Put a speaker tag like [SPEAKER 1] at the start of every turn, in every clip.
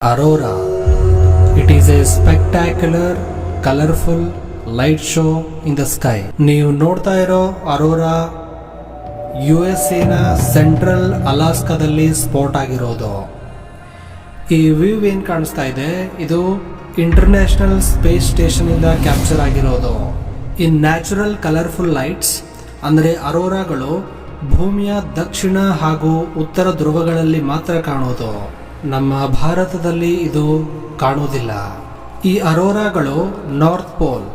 [SPEAKER 1] Aurora. It is a spectacular, colorful light show in the sky. ನೀವು ನೋಡ್ತಾ ಇರೋ Arora USA ನ ಸೆಂಟ್ರಲ್ ಅಲಾಸ್ಕಾದಲ್ಲಿ ಸ್ಪಾಟ್ ಆಗಿರೋದು. ಈ ವ್ಯೂ ಏನ್ ಕಾಣಿಸ್ತಾ ಇದೆ ಇದು ಇಂಟರ್ನ್ಯಾಷನಲ್ ಸ್ಪೇಸ್ ಸ್ಟೇಷನ್ ಇಂದ ಕ್ಯಾಪ್ಚರ್ ಆಗಿರೋದು. ಇನ್ ನ್ಯಾಚುರಲ್ ಕಲರ್ಫುಲ್ ಲೈಟ್ಸ್ ಅಂದ್ರೆ ಅರೋರಾಗಳು ಭೂಮಿಯ ದಕ್ಷಿಣ ಹಾಗೂ ಉತ್ತರ ಧ್ರುವಗಳಲ್ಲಿ ಮಾತ್ರ ಕಾಣೋದು. ನಮ್ಮ ಭಾರತದಲ್ಲಿ ಇದು ಕಾಣುವುದಿಲ್ಲ. ಈ ಅರೋರಾಗಳು ನಾರ್ತ್ ಪೋಲ್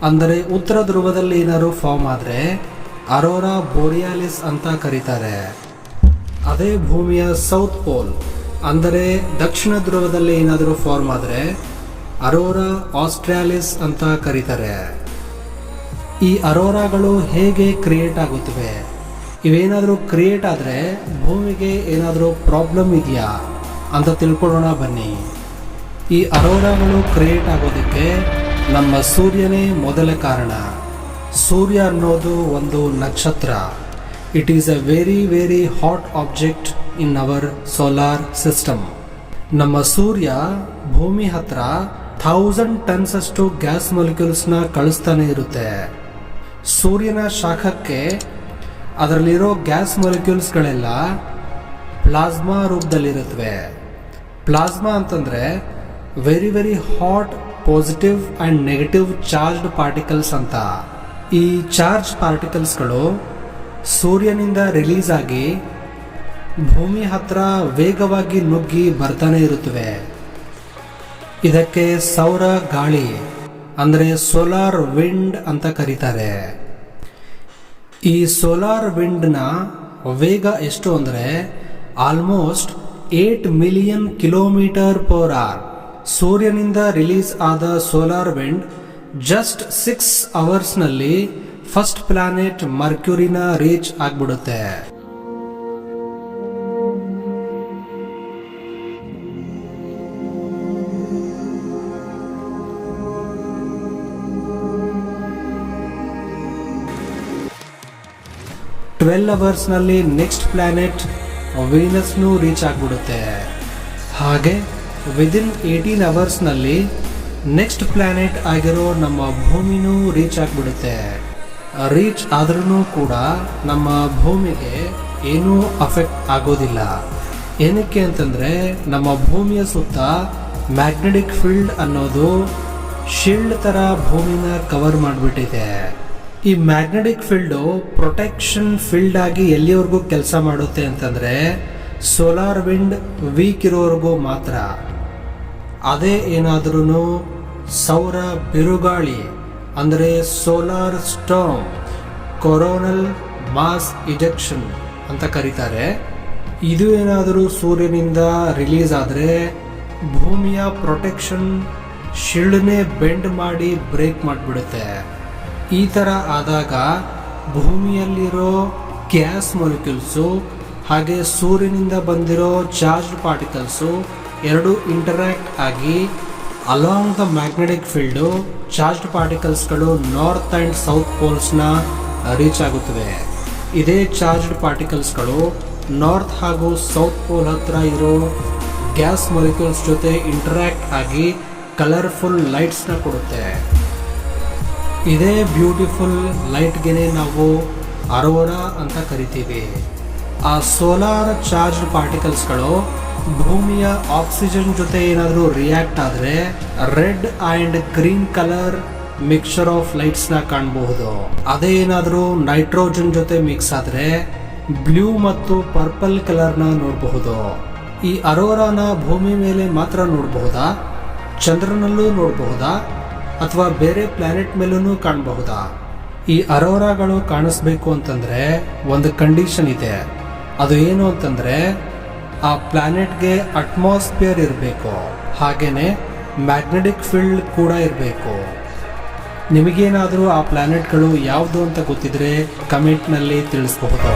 [SPEAKER 1] ಅಂದರೆ ಉತ್ತರ ಧ್ರುವದಲ್ಲಿ ಏನಾದ್ರು ಫಾರ್ಮ್ ಆದ್ರೆ ಅರೋರಾ ಬೋರಿಯಾಲಿಸ್ ಅಂತ ಕರೀತಾರೆ. ಅದೇ ಭೂಮಿಯ ಸೌತ್ ಪೋಲ್ ಅಂದರೆ ದಕ್ಷಿಣ ಧ್ರುವದಲ್ಲಿ ಏನಾದರೂ ಫಾರ್ಮ್ ಆದ್ರೆ ಅರೋರಾ ಆಸ್ಟ್ರಾಲಿಸ್ ಅಂತ ಕರೀತಾರೆ. ಈ ಅರೋರಾಗಳು ಹೇಗೆ ಕ್ರಿಯೇಟ್ ಆಗುತ್ತವೆ, ಇವೇನಾದರೂ ಕ್ರಿಯೇಟ್ ಆದ್ರೆ ಭೂಮಿಗೆ ಏನಾದರೂ ಪ್ರಾಬ್ಲಮ್ ಇದೆಯಾ ಅಂತ ತಿಳ್ಕೊಳ್ಳೋಣ ಬನ್ನಿ. ಈ ಅರೋರಾಗಳು ಕ್ರಿಯೇಟ್ ಆಗೋದಕ್ಕೆ ನಮ್ಮ ಸೂರ್ಯನೇ ಮೊದಲ ಕಾರಣ. ಸೂರ್ಯ ಅನ್ನೋದು ಒಂದು ನಕ್ಷತ್ರ. It is A very hot object in our solar system. ನಮ್ಮ ಸೂರ್ಯ ಭೂಮಿ ಹತ್ರ 1000 ಟನ್ಸ್ ಅಷ್ಟು ಗ್ಯಾಸ್ ಮಾಲಿಕ್ಯೂಲ್ಸ್ನ ಕಳಿಸ್ತಾನೆ ಇರುತ್ತೆ. ಸೂರ್ಯನ ಶಾಖಕ್ಕೆ ಅದರಲ್ಲಿರೋ ಗ್ಯಾಸ್ ಮಾಲಿಕ್ಯೂಲ್ಸ್ಗಳೆಲ್ಲ ಪ್ಲಾಸ್ಮಾ ರೂಪದಲ್ಲಿರುತ್ತವೆ. ಪ್ಲಾಸ್ಮಾ ಅಂತಂದ್ರೆ very hot positive and negative charged particles ಅಂತ. ಈ ಚಾರ್ಜ್ ಪಾರ್ಟಿಕಲ್ಸ್ಗಳು ಸೂರ್ಯನಿಂದ ರಿಲೀಸ್ ಆಗಿ ಭೂಮಿ ಹತ್ರ ವೇಗವಾಗಿ ನುಗ್ಗಿ ಬರ್ತಾನೆ ಇರುತ್ತವೆ. ಇದಕ್ಕೆ ಸೌರ ಗಾಳಿ ಅಂದ್ರೆ ಸೋಲಾರ್ ವಿಂಡ್ ಅಂತ ಕರೀತಾರೆ. ಈ ಸೋಲಾರ್ ವಿಂಡ್ನ ವೇಗ ಎಷ್ಟು ಅಂದ್ರೆ almost 8 million kilometre per hour. ಸೂರ್ಯನಿಂದ ರಿಲೀಸ್ ಆದ ಸೋಲಾರ್ ವಿಂಡ್ ಜಸ್ಟ್ 6 ಅವರ್ಸ್ ನಲ್ಲಿ ಫಸ್ಟ್ ಪ್ಲಾನೆಟ್ ಮರ್ಕ್ಯೂರಿನ ರೀಚ್ ಆಗ್ಬಿಡುತ್ತೆ. ಟ್ವೆಲ್ ಅವರ್ಸ್ ನಲ್ಲಿ ನೆಕ್ಸ್ಟ್ ಪ್ಲಾನೆಟ್ ವೀನಸ್ನು ರೀಚ್ ಆಗ್ಬಿಡುತ್ತೆ. ಹಾಗೆ ವಿದಿನ್ 18 ಅವರ್ಸ್ ನಲ್ಲಿ ನೆಕ್ಸ್ಟ್ ಪ್ಲಾನೆಟ್ ಆಗಿರೋ ನಮ್ಮ ಭೂಮಿನೂ ರೀಚ್ ಆಗ್ಬಿಡುತ್ತೆ. ರೀಚ್ ಆದ್ರೂ ಕೂಡ ನಮ್ಮ ಭೂಮಿಗೆ ಏನೂ ಅಫೆಕ್ಟ್ ಆಗೋದಿಲ್ಲ. ಏನಕ್ಕೆ ಅಂತಂದ್ರೆ ನಮ್ಮ ಭೂಮಿಯ ಸುತ್ತ ಮ್ಯಾಗ್ನೆಟಿಕ್ ಫೀಲ್ಡ್ ಅನ್ನೋದು ಶೀಲ್ಡ್ ತರ ಭೂಮಿನ ಕವರ್ ಮಾಡಿಬಿಟ್ಟಿದೆ. ಈ ಮ್ಯಾಗ್ನೆಟಿಕ್ ಫೀಲ್ಡು ಪ್ರೊಟೆಕ್ಷನ್ ಫೀಲ್ಡ್ ಆಗಿ ಎಲ್ಲಿವರೆಗೂ ಕೆಲಸ ಮಾಡುತ್ತೆ ಅಂತಂದ್ರೆ ಸೋಲಾರ್ ವಿಂಡ್ ವೀಕ್ ಇರೋವರೆಗೂ ಮಾತ್ರ. ಅದೇ ಏನಾದ್ರೂ ಸೌರ ಬಿರುಗಾಳಿ ಅಂದರೆ solar storm, coronal mass ejection ಅಂತ ಕರೀತಾರೆ. ಇದು ಏನಾದರೂ ಸೂರ್ಯನಿಂದ ರಿಲೀಸ್ ಆದರೆ ಭೂಮಿಯ ಪ್ರೊಟೆಕ್ಷನ್ ಶೀಲ್ಡ್ನೇ ಬೆಂಡ್ ಮಾಡಿ ಬ್ರೇಕ್ ಮಾಡಿಬಿಡುತ್ತೆ. ಈ ಥರ ಆದಾಗ ಭೂಮಿಯಲ್ಲಿರೋ ಗ್ಯಾಸ್ ಮಾಲಿಕ್ಯೂಲ್ಸು ಹಾಗೆ ಸೂರ್ಯನಿಂದ ಬಂದಿರೋ ಚಾರ್ಜ್ಡ್ ಪಾರ್ಟಿಕಲ್ಸು ಎರಡು ಇಂಟರಾಕ್ಟ್ ಆಗಿ along the magnetic field charged ಪಾರ್ಟಿಕಲ್ಸ್ಗಳು ನಾರ್ತ್ ಆ್ಯಂಡ್ ಸೌತ್ ಪೋಲ್ಸ್ನ ರೀಚ್ ಆಗುತ್ತವೆ. ಇದೇ ಚಾರ್ಜ್ಡ್ ಪಾರ್ಟಿಕಲ್ಸ್ಗಳು ನಾರ್ತ್ ಹಾಗೂ ಸೌತ್ ಪೋಲ್ ಹತ್ರ ಇರೋ ಗ್ಯಾಸ್ ಮಾಲಿಕ್ಯೂಲ್ಸ್ ಜೊತೆ ಇಂಟರಾಕ್ಟ್ ಆಗಿ ಕಲರ್ಫುಲ್ ಲೈಟ್ಸ್ನ ಕೊಡುತ್ತೆ. ಇದೇ ಬ್ಯೂಟಿಫುಲ್ ಲೈಟ್ಗೆನೆ ನಾವು ಅರೋರಾ ಅಂತ ಕರಿತೀವಿ. ಆ ಸೋಲಾರ್ ಚಾರ್ಜ್ ಪಾರ್ಟಿಕಲ್ಸ್ಗಳು ಭೂಮಿಯ ಆಕ್ಸಿಜನ್ ಜೊತೆ ಏನಾದರೂ ರಿಯಾಕ್ಟ್ ಆದರೆ red and green colour mixture of ಲೈಟ್ಸ್ನ ಕಾಣಬಹುದು. ಅದೇ ಏನಾದರೂ ನೈಟ್ರೋಜನ್ ಜೊತೆ ಮಿಕ್ಸ್ ಆದರೆ ಬ್ಲೂ ಮತ್ತು ಪರ್ಪಲ್ ಕಲರ್ನ ನೋಡಬಹುದು. ಈ ಅರೋರಾನ ಭೂಮಿ ಮೇಲೆ ಮಾತ್ರ ನೋಡಬಹುದಾ, ಚಂದ್ರನಲ್ಲೂ ನೋಡಬಹುದಾ ಅಥವಾ ಬೇರೆ ಪ್ಲಾನೆಟ್ ಮೇಲೂ ಕಾಣಬಹುದಾ? ಈ ಅರೋರಾಗಳು ಕಾಣಿಸ್ಬೇಕು ಅಂತಂದ್ರೆ ಒಂದು ಕಂಡೀಷನ್ ಇದೆ. ಅದು ಏನು ಅಂತಂದ್ರೆ ಆ ಪ್ಲಾನೆಟ್ಗೆ ಅಟ್ಮಾಸ್ಫಿಯರ್ ಇರಬೇಕು, ಹಾಗೇನೆ ಮ್ಯಾಗ್ನೆಟಿಕ್ ಫೀಲ್ಡ್ ಕೂಡ ಇರಬೇಕು. ನಿಮಗೇನಾದರೂ ಆ ಪ್ಲಾನೆಟ್ಗಳು ಯಾವುದು ಅಂತ ಗೊತ್ತಿದ್ರೆ ಕಮೆಂಟ್ನಲ್ಲಿ ತಿಳಿಸಬಹುದು.